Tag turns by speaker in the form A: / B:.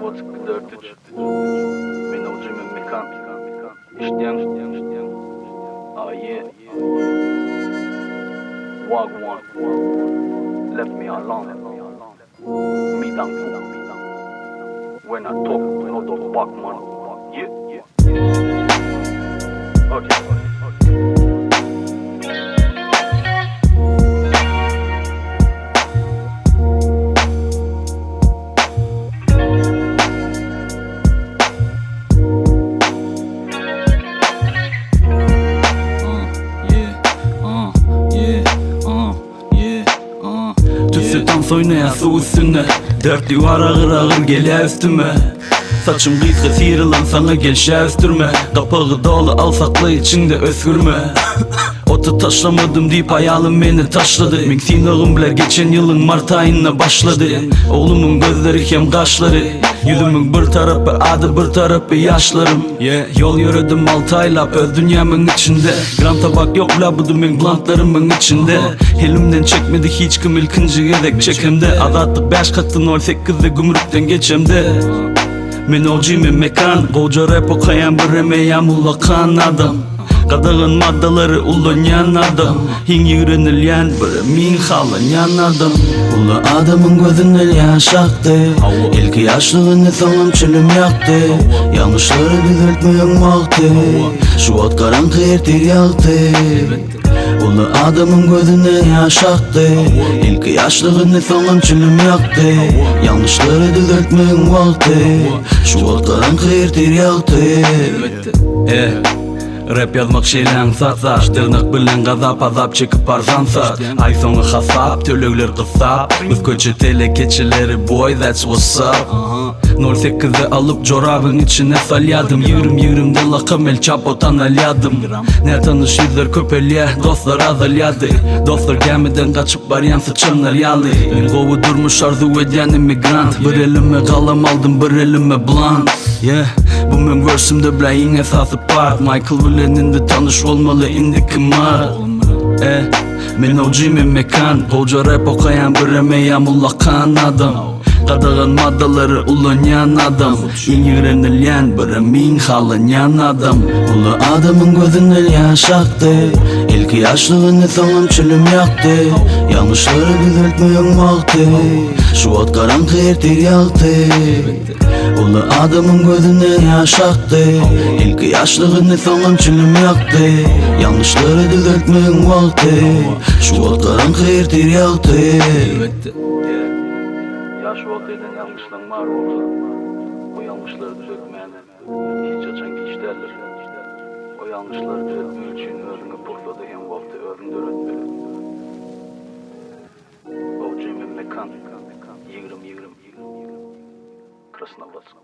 A: заводск дörtüç. Мен алжымен мекан. İşleyen. Aye. Wagwan. Left me alone. Me down. When I talk, no dog back man. Yeah. Okay.
B: Dans oynaya su üstüne Dört duvar ağır ağır gele üstüme Saçım gıyska sıyırılan sana gel üstürme Kapağı dolu al sakla içinde özgürme Otu taşlamadım deyip hayalim beni taşladı Min sinağım biler geçen yılın Mart ayına başladı Oğlumun gözleri hem kaşları Yüzümün bir tarafı adı bir tarafı yaşlarım Yol yürüdüm 6 ayla öz dünyamın içinde Gram tabak yok labıdım ben blantlarımın içinde Elimden çekmedi hiç kim ilkinci gerek çekemde Adattık 5 katın 18'de gümrükten geçemde Men ojimin mekan Koca rap okayan bir emeğim ulakan adam Kadağın maddaları ulanyan adam Hin yürünülyen bir min halanyan adam Ulu adamın gözünden yaş aktı İlk yaşlığını sonum çölüm yaktı Yanlışları düzeltmeyen vakti Şu ot karanlık ertir yaktı Ulu adamın gözünden yaş aktı İlk yaşlığını sonum çölüm yaktı Yanlışları düzeltmeyen vakti Şu ot karanlık ertir yaktı Rap yazmak şeylen satsar Tırnak bilen gazap azap çekip arzansa Ay sonu hasap tölögler kısap Biz köçe tele keçileri boy that's what's up 08'de alıp çorabın içine salyadım Yürüm de lakam el çapotan alyadım Ne tanış yüzler köpelye dostlar azalyadı Dostlar gemiden kaçıp varyan sıçanlar yalı Ben kovu durmuş arzu eden immigrant Bir elime kalam aldım bir elime blunt Bu men versimde bileyin esası part Michael Willen'in de tanış olmalı indiki mar Men ojimin mekan Koca rap okayan bir emeğim ulakan adam Kadağın maddaları ulanyan adam İngrenilyen bir emin halanyan adam Ulu adamın gözünden yaş aktı İlk yaşlığını sonum çölüm yaktı Yanlışları düzeltmeyen vakti Şu ot karanlık ertir yaktı Ulu adamın gözünden yaş aktı İlk yaşlığını sonum çölüm yaktı Yanlışları düzeltmeyen vakti Şu ot karanlık ertir yaktı
A: Yaş vaktiyle yanlışların var olsa o yanlışları düzeltmeyene hiç açan kişilerdir. O yanlışları düzeltmek için özünü pırladı hem vakti özünü öğretmeli. O cemil mekan, yığırım, Krasnovodsk.